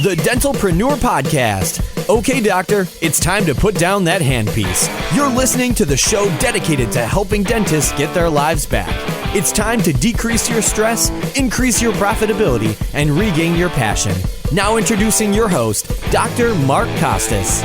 the Dentalpreneur Podcast. Okay, doctor, it's time to put down that handpiece. You're listening to the show dedicated to helping dentists get their lives back. It's time to decrease your stress, increase your profitability, and regain your passion. Now introducing your host, Dr. Mark Costas.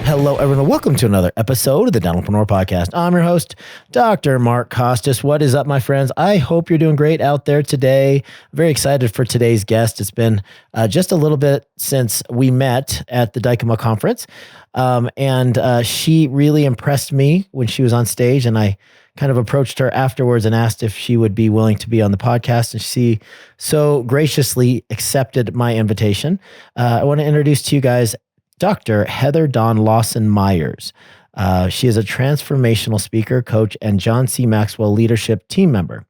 Hello, everyone. Welcome to another episode of the Dentalpreneur Podcast. I'm your host, Dr. Mark Costas. What is up, my friends? I hope you're doing great out there today. Very excited for today's guest. It's been just a little bit since we met at the Dykema conference, and she really impressed me when she was on stage, and I kind of approached her afterwards and asked if she would be willing to be on the podcast, and she so graciously accepted my invitation. I want to introduce to you guys Dr. Heather Dawn Lawson-Myers. She is a transformational speaker, coach, and John C. Maxwell leadership team member.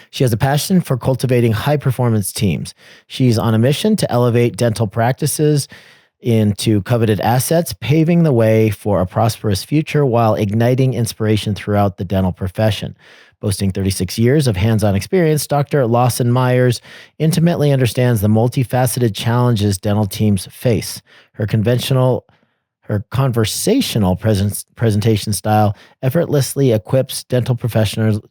She has a passion for cultivating high-performance teams. She's on a mission to elevate dental practices into coveted assets, paving the way for a prosperous future while igniting inspiration throughout the dental profession. Boasting 36 years of hands-on experience, Dr. Lawson-Myers intimately understands the multifaceted challenges dental teams face. Her conversational presentation style effortlessly equips dental professionals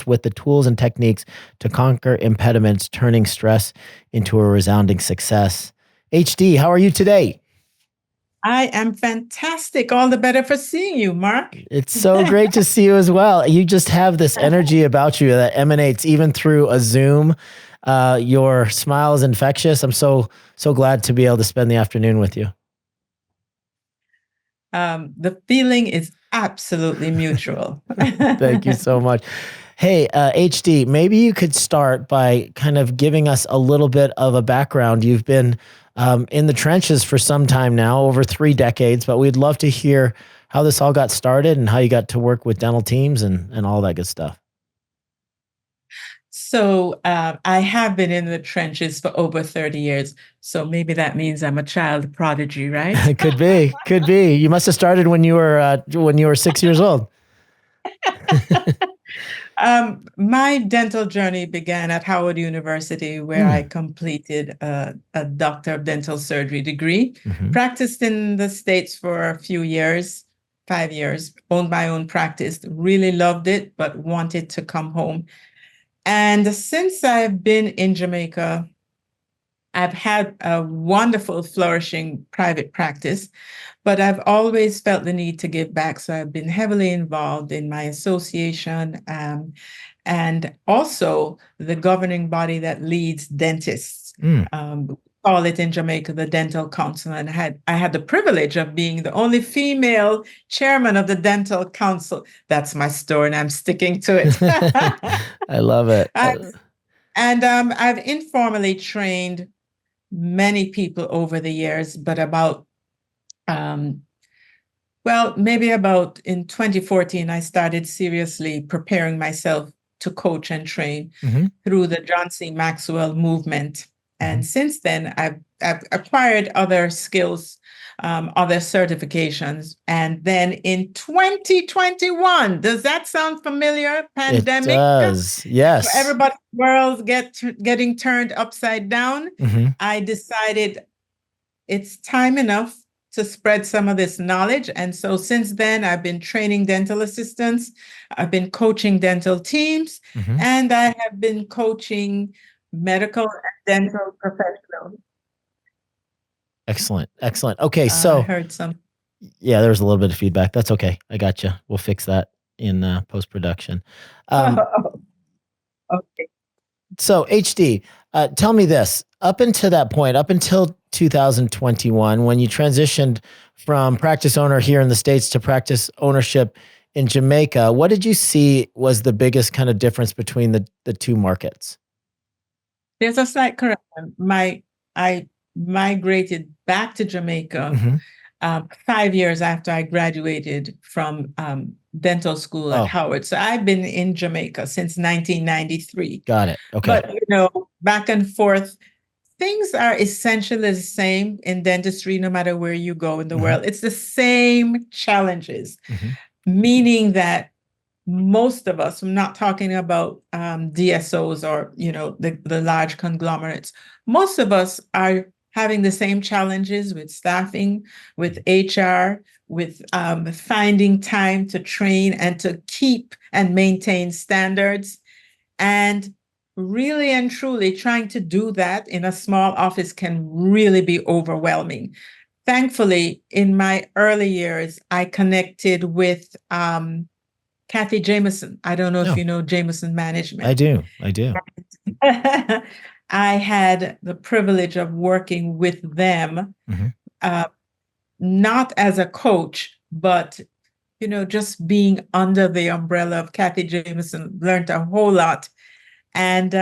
with the tools and techniques to conquer impediments, turning stress into a resounding success. HD, how are you today? I am fantastic. All the better for seeing you, Mark. It's so great to see you as well. You just have this energy about you that emanates even through a Zoom. Your smile is infectious. I'm so glad to be able to spend the afternoon with you. The feeling is absolutely mutual. Thank you so much. Hey, HD, maybe you could start by kind of giving us a little bit of a background. You've been in the trenches for some time now, over 3 decades, but we'd love to hear how this all got started and how you got to work with dental teams and all that good stuff. So I have been in the trenches for over 30 years. So maybe that means I'm a child prodigy, right? Could be. You must have started when you were 6 years old. My dental journey began at Howard University, where I completed a Doctor of Dental Surgery degree, practiced in the States for a few years, 5 years, owned my own practice, really loved it, but wanted to come home. And since I've been in Jamaica, I've had a wonderful, flourishing private practice, but I've always felt the need to give back. So I've been heavily involved in my association and also the governing body that leads dentists. We call it in Jamaica the Dental Council. And I had the privilege of being the only female chairman of the Dental Council. That's my story, and I'm sticking to it. I love it. I've informally trained many people over the years, but maybe about in 2014, I started seriously preparing myself to coach and train through the John C. Maxwell movement. And since then, I've acquired other skills, other certifications. And then in 2021, does that sound familiar? Pandemic. It does, yes. So everybody's world getting turned upside down. I decided it's time enough to spread some of this knowledge. And so since then, I've been training dental assistants. I've been coaching dental teams, and I have been coaching medical and dental professionals. Excellent. Okay, so I heard some. Yeah, there was a little bit of feedback. That's okay. I got you. We'll fix that in post-production. Okay. So HD, tell me this. Up until that point, up until 2021, when you transitioned from practice owner here in the States to practice ownership in Jamaica, what did you see was the biggest kind of difference between the two markets? There's a slight correction. I migrated back to Jamaica 5 years after I graduated from dental school at Howard. So I've been in Jamaica since 1993. Got it. Okay. But, back and forth, things are essentially the same in dentistry, no matter where you go in the world. It's the same challenges, meaning that most of us, I'm not talking about DSOs or, the large conglomerates. Most of us are having the same challenges with staffing, with HR, with finding time to train and to keep and maintain standards. And really and truly trying to do that in a small office can really be overwhelming. Thankfully, in my early years, I connected with Kathy Jameson. I don't know if you know Jameson Management. I do. I had the privilege of working with them, not as a coach, but just being under the umbrella of Kathy Jameson, learned a whole lot. And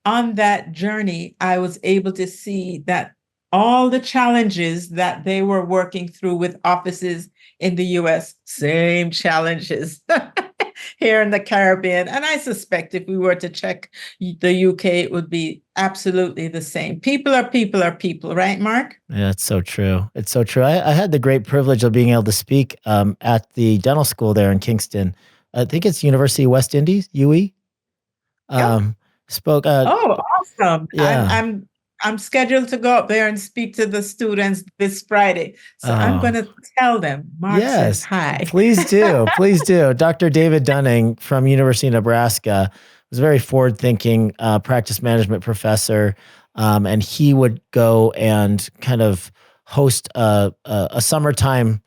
on that journey, I was able to see that all the challenges that they were working through with offices in the US, same challenges here in the Caribbean. And I suspect if we were to check the UK, it would be absolutely the same. People are people, right, Mark? Yeah, it's so true. It's so true. I had the great privilege of being able to speak at the dental school there in Kingston. I think it's University of West Indies, UE. Spoke. Awesome. Yeah. I'm scheduled to go up there and speak to the students this Friday. So I'm going to tell them, Mark says hi. Please do. Please do. Dr. David Dunning from University of Nebraska was a very forward-thinking practice management professor. And he would go and kind of host a summertime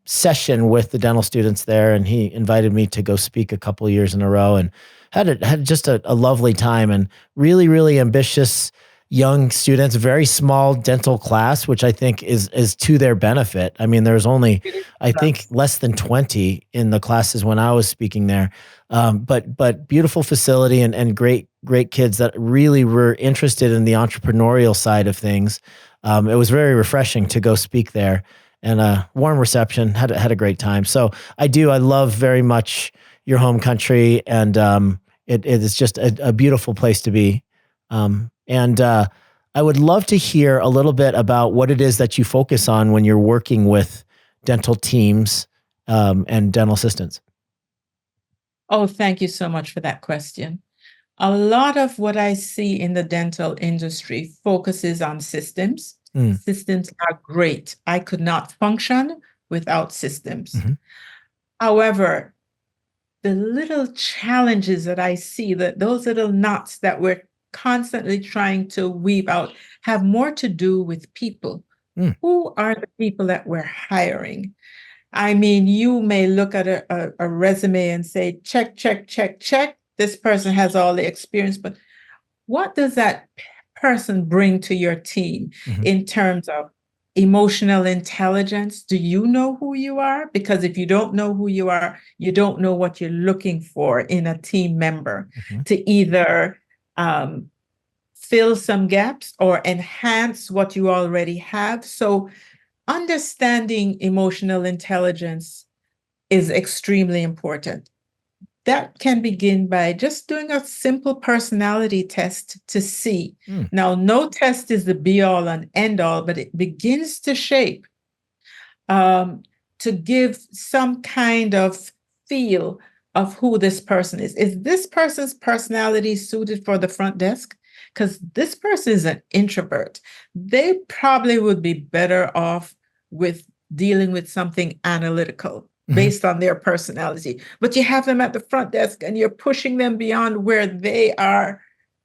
session with the dental students there. And he invited me to go speak a couple of years in a row and had just a lovely time, and really, really ambitious young students, very small dental class, which I think is to their benefit. I mean, there's only, I think, less than 20 in the classes when I was speaking there. But beautiful facility and great kids that really were interested in the entrepreneurial side of things. It was very refreshing to go speak there, and a warm reception, had a great time. So I love very much your home country, and it is just a beautiful place to be. And I would love to hear a little bit about what it is that you focus on when you're working with dental teams and dental assistants. Oh, thank you so much for that question. A lot of what I see in the dental industry focuses on systems. Systems are great. I could not function without systems. However, the little challenges that I see, those little knots that we're constantly trying to weave out, have more to do with people. Who are the people that we're hiring? I mean, you may look at a resume and say, check. This person has all the experience, but what does that person bring to your team in terms of emotional intelligence? Do you know who you are? Because if you don't know who you are, you don't know what you're looking for in a team member to either fill some gaps or enhance what you already have. So understanding emotional intelligence is extremely important. That can begin by just doing a simple personality test to see. Now, no test is the be all and end all, but it begins to shape, to give some kind of feel of who this person is. Is this person's personality suited for the front desk? Because this person is an introvert. They probably would be better off with dealing with something analytical based on their personality. But you have them at the front desk and you're pushing them beyond where they are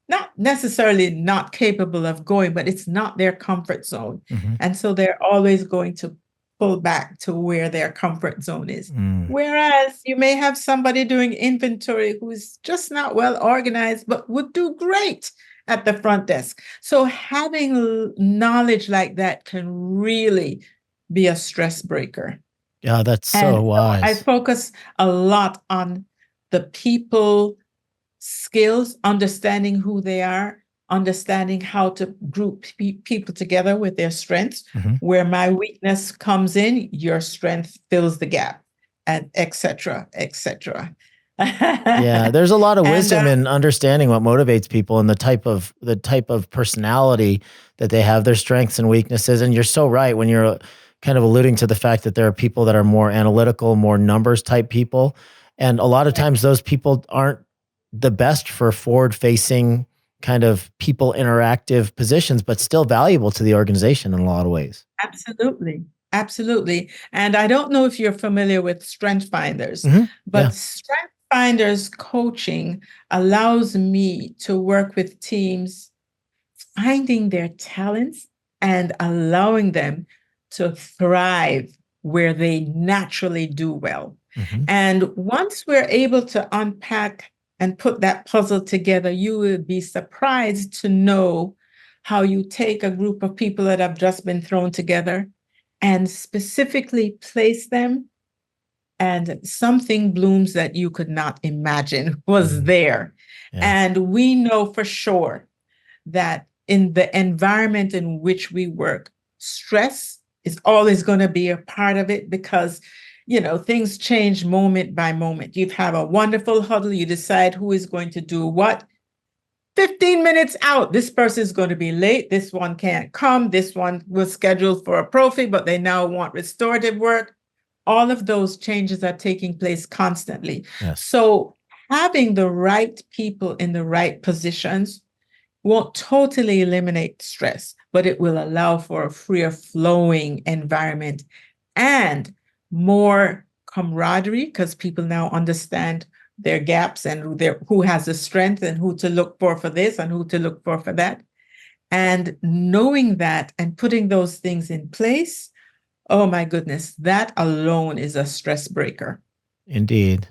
not necessarily not capable of going, but it's not their comfort zone. And so they're always going to pull back to where their comfort zone is. Whereas you may have somebody doing inventory who's just not well organized, but would do great at the front desk. So having knowledge like that can really be a stress breaker. Yeah, that's so wise. I focus a lot on the people skills, understanding who they are, understanding how to group people together with their strengths. Where my weakness comes in, your strength fills the gap, and et cetera, et cetera. Yeah, there's a lot of wisdom in understanding what motivates people and the type of personality that they have, their strengths and weaknesses. And you're so right when you're kind of alluding to the fact that there are people that are more analytical, more numbers type people. And a lot of times those people aren't the best for forward-facing kind of people interactive positions, but still valuable to the organization in a lot of ways. Absolutely. Absolutely. And I don't know if you're familiar with Strength Finders, but Strength Finders coaching allows me to work with teams, finding their talents and allowing them to thrive where they naturally do well. And once we're able to unpack and put that puzzle together, you will be surprised to know how you take a group of people that have just been thrown together and specifically place them, and something blooms that you could not imagine was there. And we know for sure that in the environment in which we work, stress is always going to be a part of it because things change moment by moment. You have a wonderful huddle. You decide who is going to do what. 15 minutes out, this person is going to be late. This one can't come. This one was scheduled for a prophy, but they now want restorative work. All of those changes are taking place constantly. So having the right people in the right positions won't totally eliminate stress, but it will allow for a freer flowing environment and more camaraderie because people now understand their gaps and who has the strength and who to look for this and who to look for that. And knowing that and putting those things in place, oh my goodness, that alone is a stress breaker. Indeed.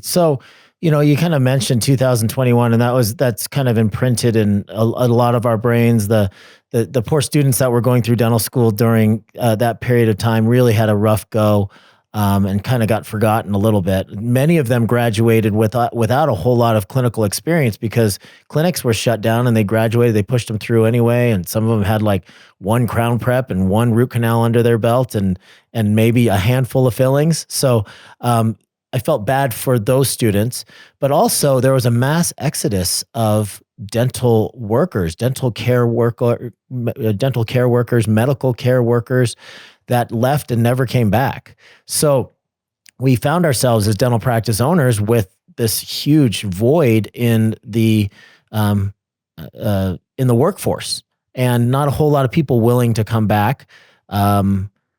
So, you kind of mentioned 2021, and that's kind of imprinted in a lot of our brains. The poor students that were going through dental school during that period of time really had a rough go, and kind of got forgotten a little bit. Many of them graduated without a whole lot of clinical experience because clinics were shut down, and they graduated. They pushed them through anyway, and some of them had like one crown prep and one root canal under their belt, and maybe a handful of fillings. So I felt bad for those students, but also there was a mass exodus of dental workers, medical care workers that left and never came back. So we found ourselves as dental practice owners with this huge void in the workforce, and not a whole lot of people willing to come back.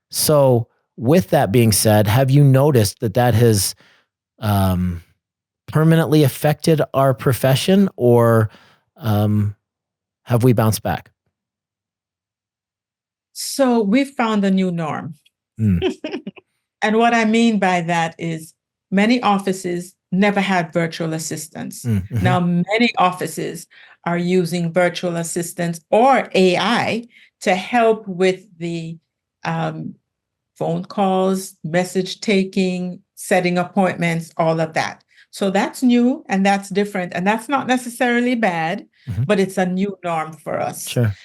So with that being said, have you noticed that has permanently affected our profession, or have we bounced back? So we've found a new norm. And what I mean by that is many offices never had virtual assistants. Now, many offices are using virtual assistants or AI to help with the phone calls, message taking, setting appointments, all of that. So that's new and that's different. And that's not necessarily bad, but it's a new norm for us. Sure.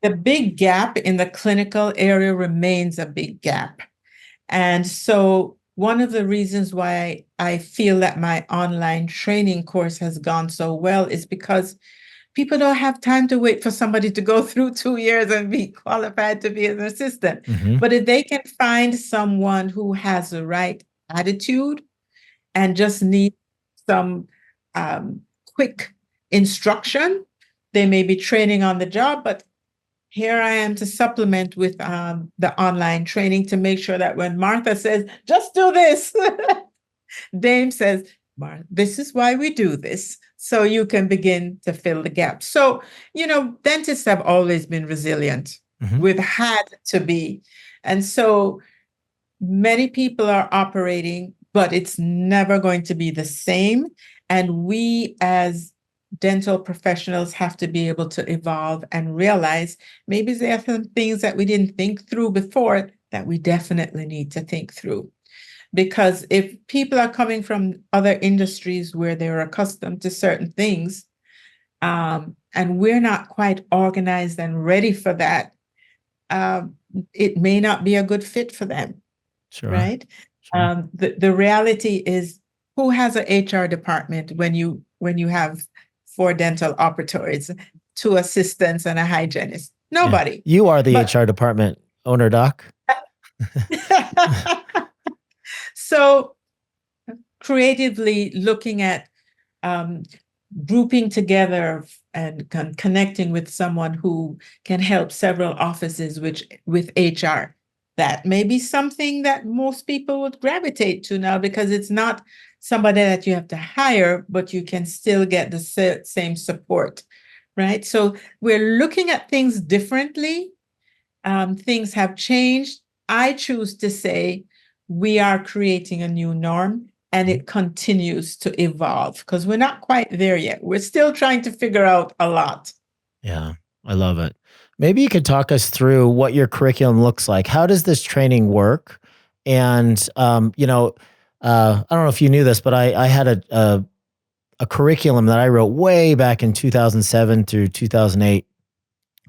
The big gap in the clinical area remains a big gap. And so one of the reasons why I feel that my online training course has gone so well is because people don't have time to wait for somebody to go through 2 years and be qualified to be an assistant. But if they can find someone who has the right attitude and just need some quick instruction, they may be training on the job, but here I am to supplement with the online training to make sure that when Martha says, just do this, Dame says, Martha, this is why we do this. So you can begin to fill the gap. So, dentists have always been resilient. We've had to be. And so many people are operating, but it's never going to be the same. And we as dental professionals have to be able to evolve and realize maybe there are some things that we didn't think through before that we definitely need to think through. Because if people are coming from other industries where they're accustomed to certain things, and we're not quite organized and ready for that, it may not be a good fit for them. Sure. Right? Sure. The reality is, who has an HR department when you have 4 dental operatories, 2 assistants, and a hygienist? Nobody. Yeah. You are the HR department owner, Doc. So creatively looking at grouping together and connecting with someone who can help several offices with HR. That may be something that most people would gravitate to now, because it's not somebody that you have to hire, but you can still get the same support, right? So we're looking at things differently. Things have changed. I choose to say we are creating a new norm, and it continues to evolve, because we're not quite there yet. We're still trying to figure out a lot. Yeah, I love it. Maybe you could talk us through what your curriculum looks like. How does this training work? And, I don't know if you knew this, but I had a curriculum that I wrote way back in 2007 through 2008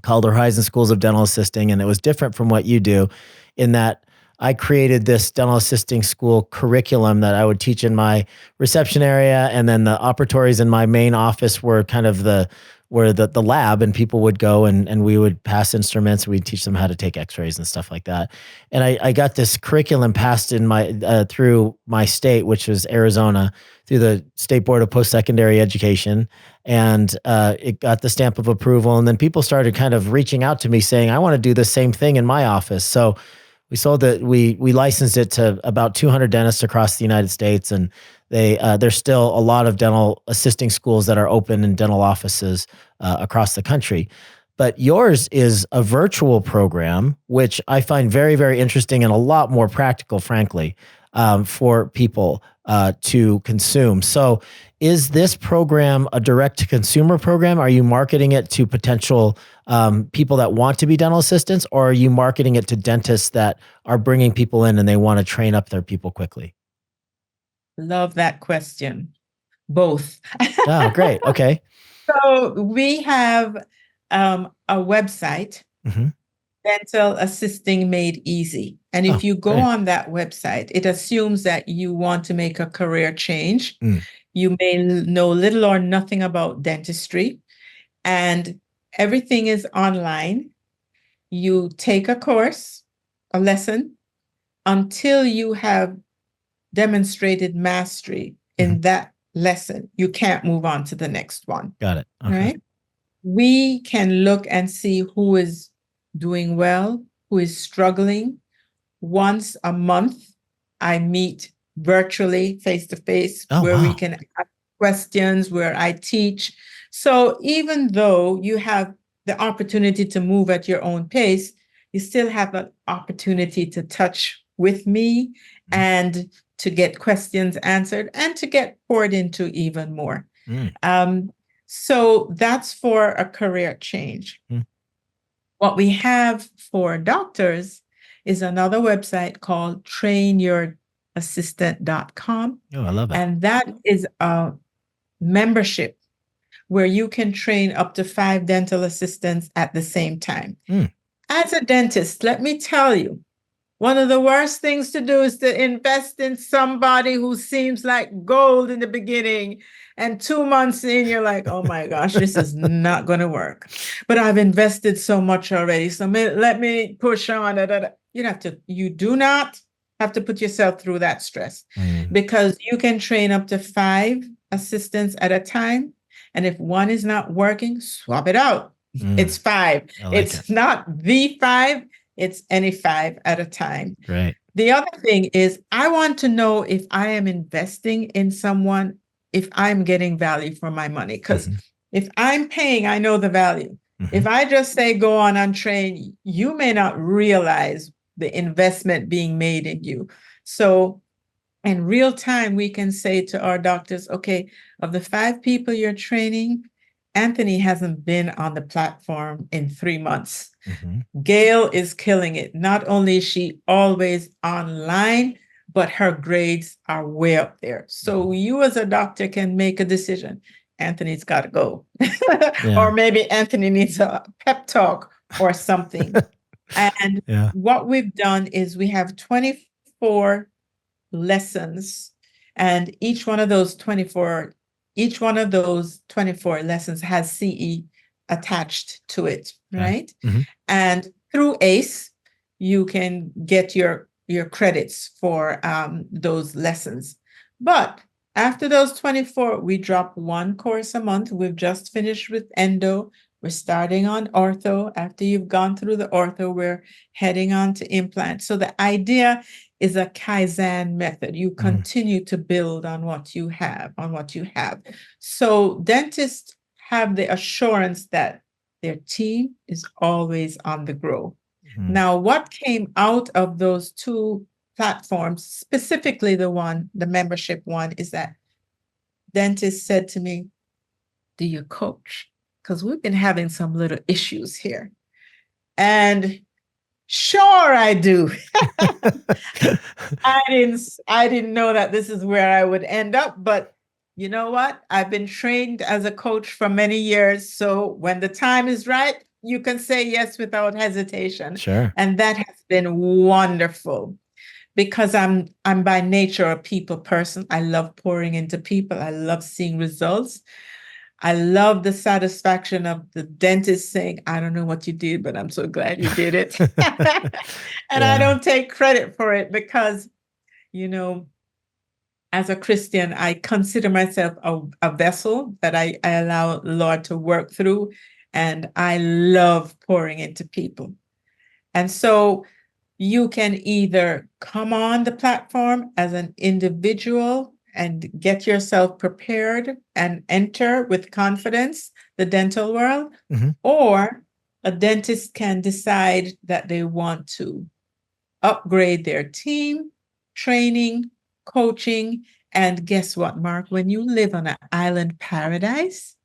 called Horizon Schools of Dental Assisting. And it was different from what you do in that I created this dental assisting school curriculum that I would teach in my reception area. And then the operatories in my main office were kind of the lab, and people would go and we would pass instruments. We'd teach them how to take x-rays and stuff like that. And I got this curriculum passed in my through my state, which was Arizona, through the State Board of Post-Secondary Education. And it got the stamp of approval. And then people started kind of reaching out to me saying, I want to do the same thing in my office. So we sold it. We licensed it to about 200 dentists across the United States. And there's still a lot of dental assisting schools that are open in dental offices across the country. But yours is a virtual program, which I find very, very interesting and a lot more practical, frankly, for people to consume. So is this program a direct-to-consumer program? Are you marketing it to potential people that want to be dental assistants, or are you marketing it to dentists that are bringing people in and they want to train up their people quickly? Love that question. Both. Oh, great. Okay. So we have a website, Dental Assisting Made Easy. And if you go on that website, it assumes that you want to make a career change. You may know little or nothing about dentistry, and everything is online. You take a course, a lesson, until you have demonstrated mastery in that lesson. You can't move on to the next one. Got it. Okay. Right? We can look and see who is doing well, who is struggling. Once a month, I meet virtually, face-to-face, where we can ask questions, where I teach. So even though you have the opportunity to move at your own pace, you still have an opportunity to touch with me and to get questions answered and to get poured into even more. So that's for a career change. What we have for doctors is another website called trainyourassistant.com. Oh, I love it. And that is a membership where you can train up to 5 dental assistants at the same time. As a dentist, let me tell you, one of the worst things to do is to invest in somebody who seems like gold in the beginning, and 2 months in, you're like, oh my gosh, this is not going to work. But I've invested so much already, so let me push on. You do not have to put yourself through that stress, because you can train up to 5 assistants at a time. And if one is not working, swap it out. It's 5. It's not the 5. It's any 5 at a time. Right. The other thing is, I want to know if I am investing in someone, if I'm getting value for my money. Because if I'm paying, I know the value. If I just say, go on and train, you may not realize the investment being made in you. So in real time, we can say to our doctors, okay, of the 5 people you're training, Anthony hasn't been on the platform in 3 months. Gail is killing it. Not only is she always online, but her grades are way up there. So you as a doctor can make a decision. Anthony's got to go. Or maybe Anthony needs a pep talk or something. And what we've done is we have 24 lessons, and each one of those 24 lessons has CE attached to it, right? And through ACE, you can get your credits for those lessons. But after those 24, we drop one course a month. We've just finished with endo. We're starting on ortho. After you've gone through the ortho, we're heading on to implant. So the idea is a Kaizen method. You continue to build on what you have, So dentists have the assurance that their team is always on the grow. Now, what came out of those two platforms, specifically the membership one, is that dentist said to me, do you coach? Because we've been having some little issues here. And sure I do. I didn't know that this is where I would end up, but you know what? I've been trained as a coach for many years. So when the time is right, you can say yes without hesitation. Sure. And that has been wonderful because I'm by nature a people person. I love pouring into people. I love seeing results. I love the satisfaction of the dentist saying, I don't know what you did, but I'm so glad you did it. And I don't take credit for it because, as a Christian, I consider myself a vessel that I allow the Lord to work through. And I love pouring into people. And so you can either come on the platform as an individual and get yourself prepared and enter with confidence the dental world, or a dentist can decide that they want to upgrade their team, training, coaching, and guess what, Mark? When you live on an island paradise,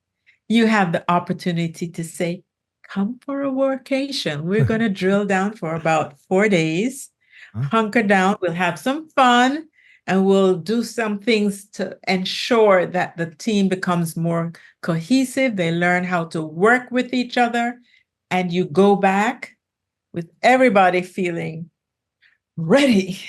you have the opportunity to say, come for a workation. We're going to drill down for about 4 days, hunker down, we'll have some fun, and we'll do some things to ensure that the team becomes more cohesive. They learn how to work with each other, and you go back with everybody feeling ready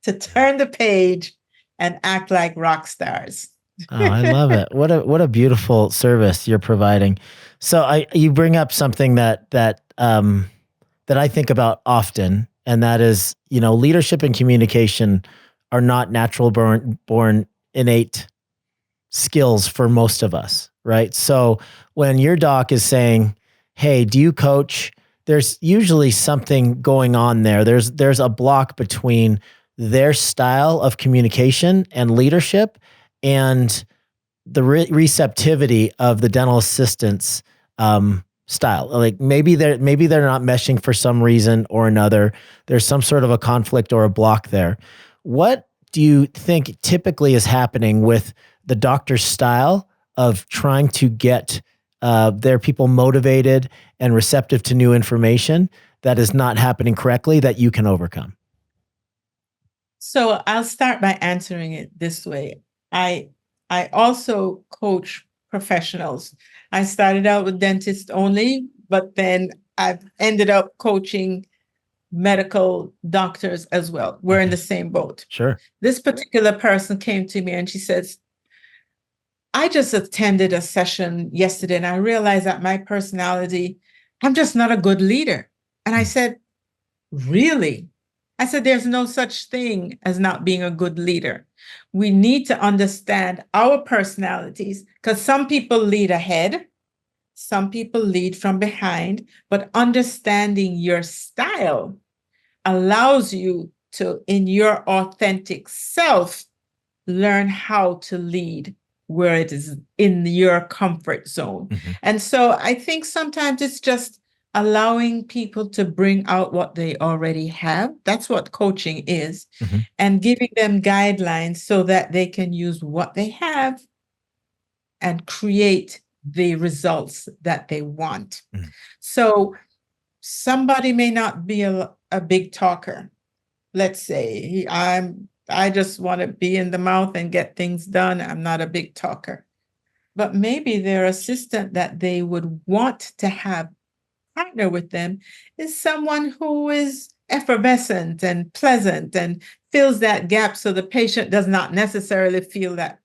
to turn the page and act like rock stars. Oh, I love it. What a beautiful service you're providing. So you bring up something that I think about often, and that is, leadership and communication are not natural born innate skills for most of us, right? So when your doc is saying, hey, do you coach? There's usually something going on there. There's a block between their style of communication and leadership and the receptivity of the dental assistant's style. Like maybe they're not meshing for some reason or another. There's some sort of a conflict or a block there. What do you think typically is happening with the doctor's style of trying to get their people motivated and receptive to new information that is not happening correctly that you can overcome? So I'll start by answering it this way. I also coach professionals. I started out with dentists only, but then I've ended up coaching medical doctors as well. We're in the same boat. Sure. This particular person came to me and she says, I just attended a session yesterday and I realized that my personality, I'm just not a good leader. And I said, really? I said, there's no such thing as not being a good leader. We need to understand our personalities because some people lead ahead, some people lead from behind, but understanding your style allows you to, in your authentic self, learn how to lead where it is in your comfort zone. And so I think sometimes it's just allowing people to bring out what they already have. That's what coaching is. And giving them guidelines so that they can use what they have and create the results that they want. So somebody may not be a big talker. Let's say I just want to be in the mouth and get things done. I'm not a big talker. But maybe their assistant that they would want to have partner with them is someone who is effervescent and pleasant and fills that gap so the patient does not necessarily feel that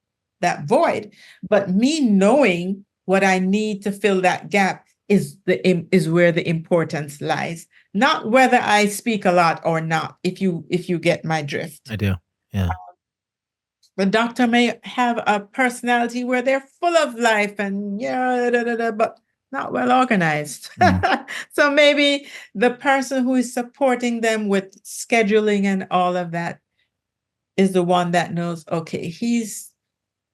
void. But me knowing what I need to fill that gap is where the importance lies. Not whether I speak a lot or not, if you get my drift. I do. Yeah. The doctor may have a personality where they're full of life and but not well organized. So maybe the person who is supporting them with scheduling and all of that is the one that knows, okay, he's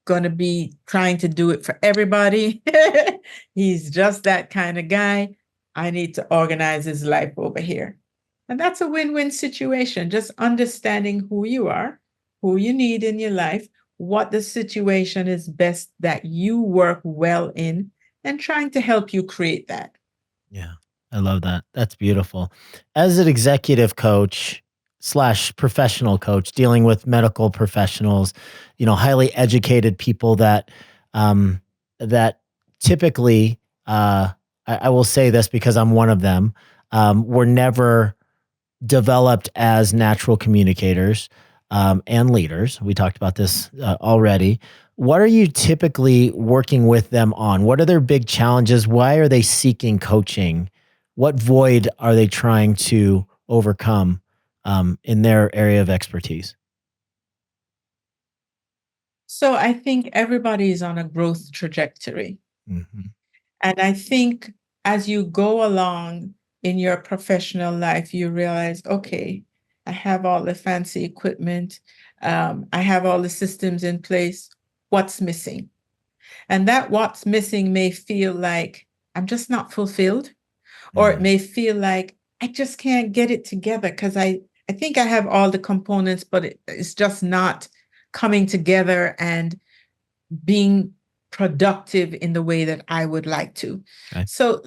going to be trying to do it for everybody. He's just that kind of guy. I need to organize his life over here. And that's a win-win situation. Just understanding who you are, who you need in your life, what the situation is best that you work well in, and trying to help you create that. Yeah, I love that. That's beautiful. As an executive coach / professional coach dealing with medical professionals, highly educated people that that typically, I will say this because I'm one of them, were never developed as natural communicators and leaders. We talked about this already. What are you typically working with them on? What are their big challenges? Why are they seeking coaching? What void are they trying to overcome in their area of expertise? So I think everybody is on a growth trajectory. Mm-hmm. And I think as you go along in your professional life, you realize, okay, I have all the fancy equipment. I have all the systems in place. What's missing? And that what's missing may feel like I'm just not fulfilled, or it may feel like I just can't get it together because I think I have all the components, but it's just not coming together and being productive in the way that I would like to. Okay. So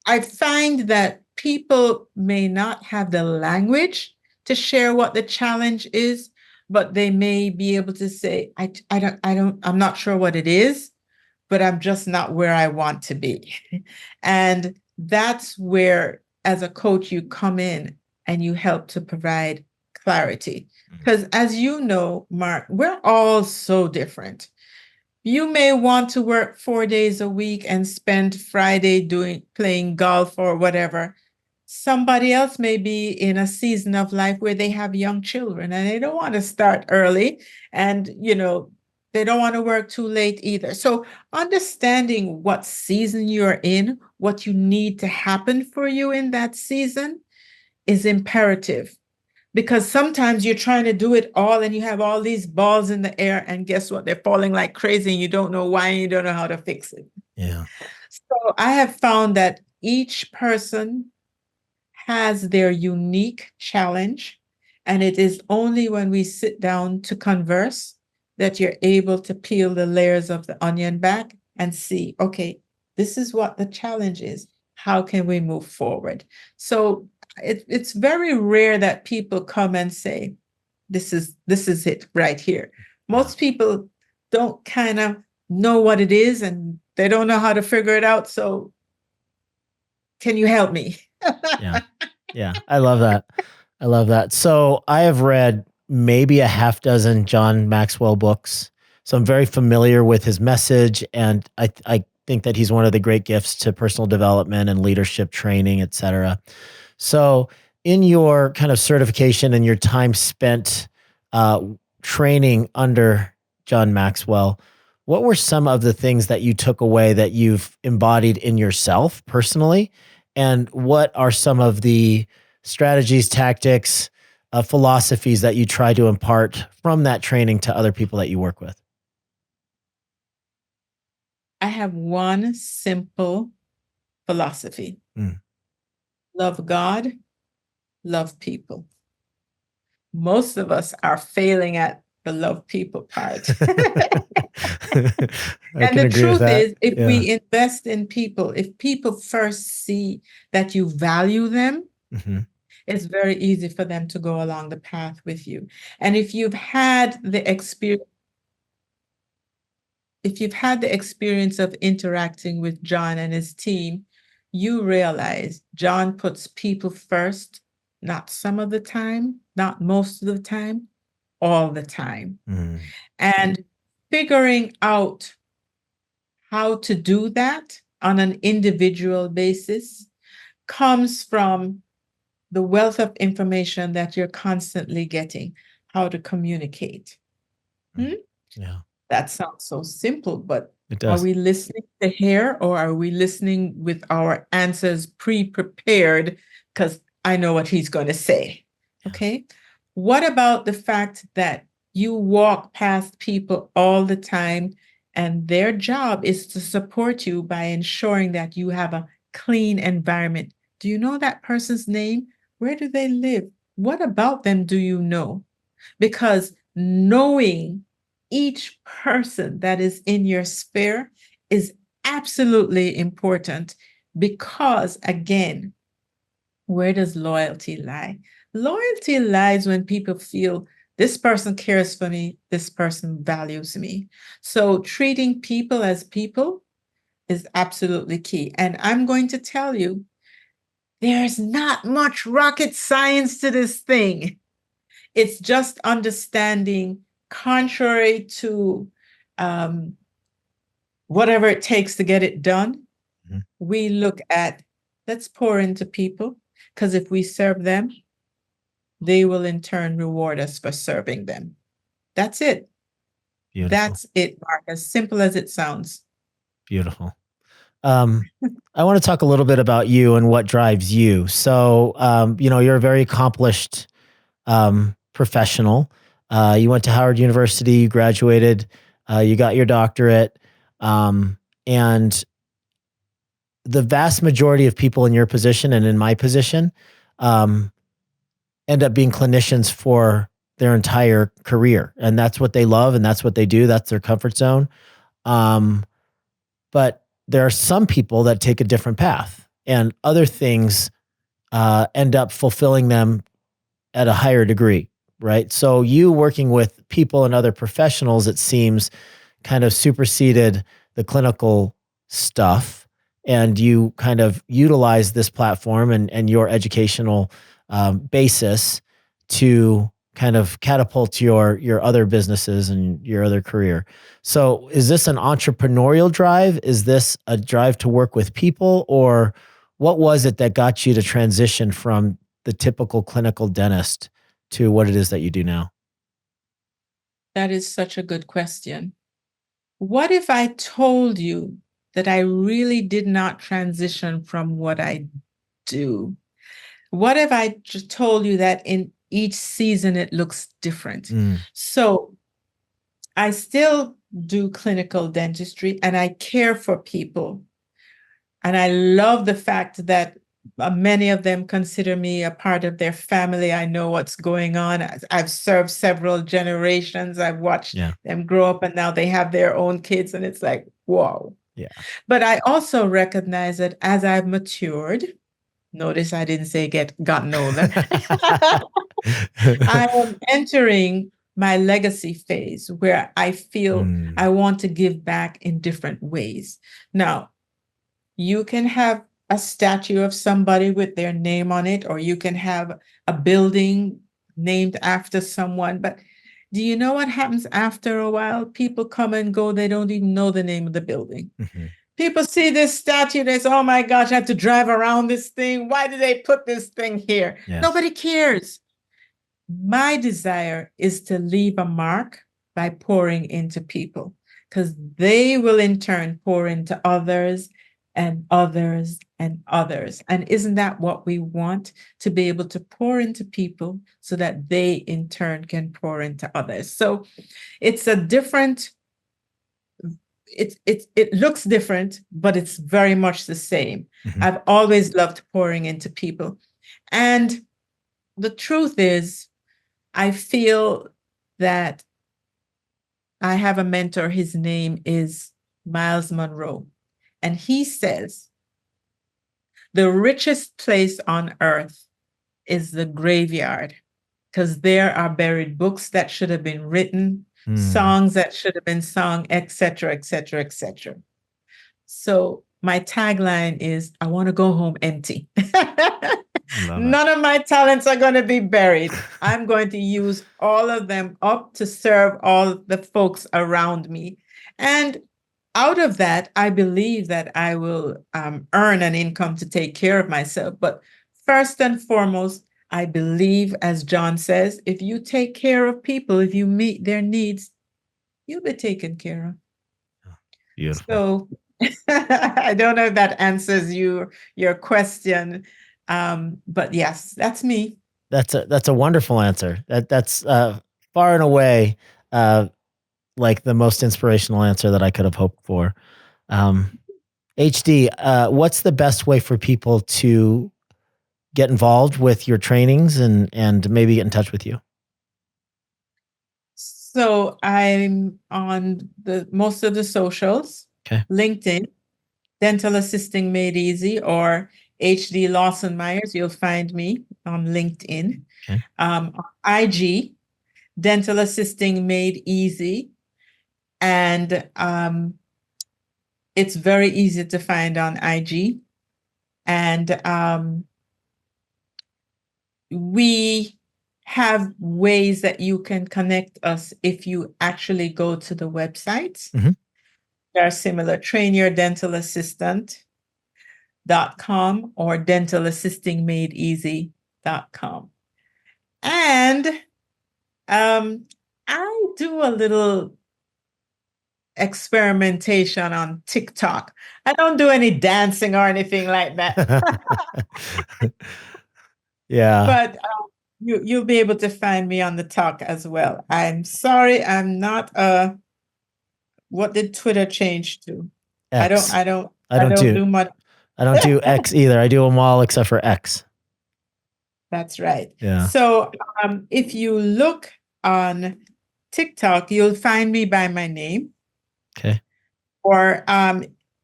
I find that people may not have the language to share what the challenge is, but they may be able to say, I'm not sure what it is, but I'm just not where I want to be. And that's where, as a coach, you come in and you help to provide clarity. Because as you know, Mark, we're all so different. You may want to work 4 days a week and spend Friday playing golf or whatever. Somebody else may be in a season of life where they have young children and they don't want to start early, and they don't want to work too late either. So understanding what season you're in, what you need to happen for you in that season is imperative. Because sometimes you're trying to do it all and you have all these balls in the air, and guess what? They're falling like crazy and you don't know why and you don't know how to fix it. Yeah. So I have found that each person has their unique challenge, and it is only when we sit down to converse that you're able to peel the layers of the onion back and see, okay, this is what the challenge is. How can we move forward? So it's very rare that people come and say, this is it right here. Most people don't kind of know what it is and they don't know how to figure it out. So can you help me? Yeah. I love that. So I have read maybe a half dozen John Maxwell books. So I'm very familiar with his message, and I think that he's one of the great gifts to personal development and leadership training, et cetera. So in your kind of certification and your time spent training under John Maxwell, what were some of the things that you took away that you've embodied in yourself personally? And what are some of the strategies, tactics, philosophies that you try to impart from that training to other people that you work with? I have one simple philosophy. Love God, love people. Most of us are failing at the love people part. And the truth is, if we invest in people, if people first see that you value them, it's very easy for them to go along the path with you. And if you've had the experience of interacting with John and his team, you realize John puts people first, not some of the time, not most of the time, all the time. And figuring out how to do that on an individual basis comes from the wealth of information that you're constantly getting, how to communicate. Yeah. That sounds so simple, but It are does. we listening to hear, or are we listening with our answers pre-prepared? Because I know what he's going to say. Yeah. Okay. What about the fact that you walk past people all the time and their job is to support you by ensuring that you have a clean environment? Do you know that person's name? Where do they live? What about them do you know? Because knowing each person that is in your sphere is absolutely important, because again, where does loyalty lie? Loyalty lies when people feel this person cares for me, this person values me. So treating people as people is absolutely key. And I'm going to tell you, there's not much rocket science to this thing. It's just understanding, contrary to whatever it takes to get it done. Mhm. We look at, let's pour into people, because if we serve them, they will in turn reward us for serving them. That's it. Beautiful. That's it, Mark. As simple as it sounds. Beautiful. I want to talk a little bit about you and what drives you. So, you're a very accomplished professional. You went to Howard University, you graduated, you got your doctorate, and the vast majority of people in your position and in my position end up being clinicians for their entire career. And that's what they love and that's what they do. That's their comfort zone. But there are some people that take a different path, and other things end up fulfilling them at a higher degree, right? So you working with people and other professionals, it seems, kind of superseded the clinical stuff, and you kind of utilize this platform and your educational basis to kind of catapult your other businesses and your other career. So is this an entrepreneurial drive? Is this a drive to work with people? Or what was it that got you to transition from the typical clinical dentist to what it is that you do now? That is such a good question. What if I told you that I really did not transition from what I do? What if I just told you that in each season it looks different? So I still do clinical dentistry and I care for people. And I love the fact that many of them consider me a part of their family. I know what's going on. I've served several generations. I've watched them grow up, and now they have their own kids. And it's like, whoa. Yeah. But I also recognize that as I've matured, notice I didn't say gotten older. I am entering my legacy phase where I feel I want to give back in different ways. Now, you can have a statue of somebody with their name on it, or you can have a building named after someone. But do you know what happens after a while? People come and go. They don't even know the name of the building. Mm-hmm. People see this statue. They say, oh my gosh, I have to drive around this thing. Why did they put this thing here? Yes. Nobody cares. My desire is to leave a mark by pouring into people, because they will in turn pour into others and others and others. And isn't that what we want? To be able to pour into people so that they in turn can pour into others. So it's a different, it looks different, but it's very much the same. Mm-hmm. I've always loved pouring into people. And the truth is, I feel that I have a mentor. His name is Miles Monroe. And he says, the richest place on earth is the graveyard, because there are buried books that should have been written, songs that should have been sung, etc., etc., etc. So my tagline is, I want to go home empty. None of my talents are going to be buried. I'm going to use all of them up to serve all the folks around me. And out of that, I believe that I will earn an income to take care of myself. But first and foremost, I believe, as John says, if you take care of people, if you meet their needs, you'll be taken care of. Beautiful. So I don't know if that answers your question. But yes, that's me. That's a wonderful answer. That's far and away like the most inspirational answer that I could have hoped for. HD, what's the best way for people to get involved with your trainings and maybe get in touch with you? So I'm on most of the socials. Okay. LinkedIn, Dental Assisting Made Easy, or HD Lawson-Myers. You'll find me on LinkedIn. Okay. IG, Dental Assisting Made Easy. And it's very easy to find on IG. And we have ways that you can connect us if you actually go to the websites. Mm-hmm. They are similar: trainyourdentalassistant.com or dentalassistingmadeeasy.com. And I do a little experimentation on TikTok. I don't do any dancing or anything like that. Yeah. But you'll be able to find me on the talk as well. I'm sorry, I'm not what did Twitter change to? X. I don't do much. I don't do X either. I do them all except for X. That's right. Yeah. So if you look on TikTok, you'll find me by my name. Okay. Or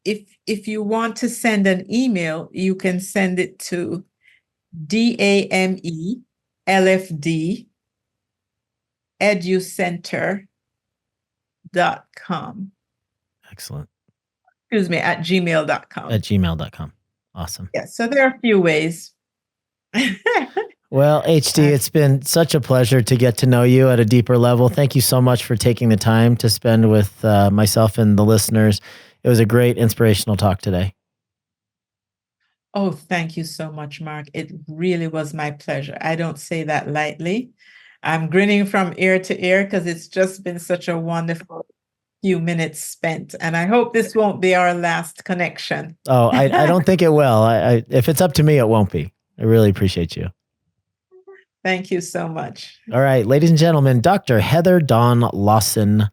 if you want to send an email, you can send it to DAMELFD@educenter.com. Excellent. Excuse me, at gmail.com. At gmail.com. Awesome. Yeah, so there are a few ways. Well, HD, it's been such a pleasure to get to know you at a deeper level. Thank you so much for taking the time to spend with myself and the listeners. It was a great inspirational talk today. Oh, thank you so much, Mark. It really was my pleasure. I don't say that lightly. I'm grinning from ear to ear because it's just been such a wonderful few minutes spent. And I hope this won't be our last connection. Oh, I don't think it will. If it's up to me, it won't be. I really appreciate you. Thank you so much. All right, ladies and gentlemen, Dr. Heather Dawn Lawson-Myers.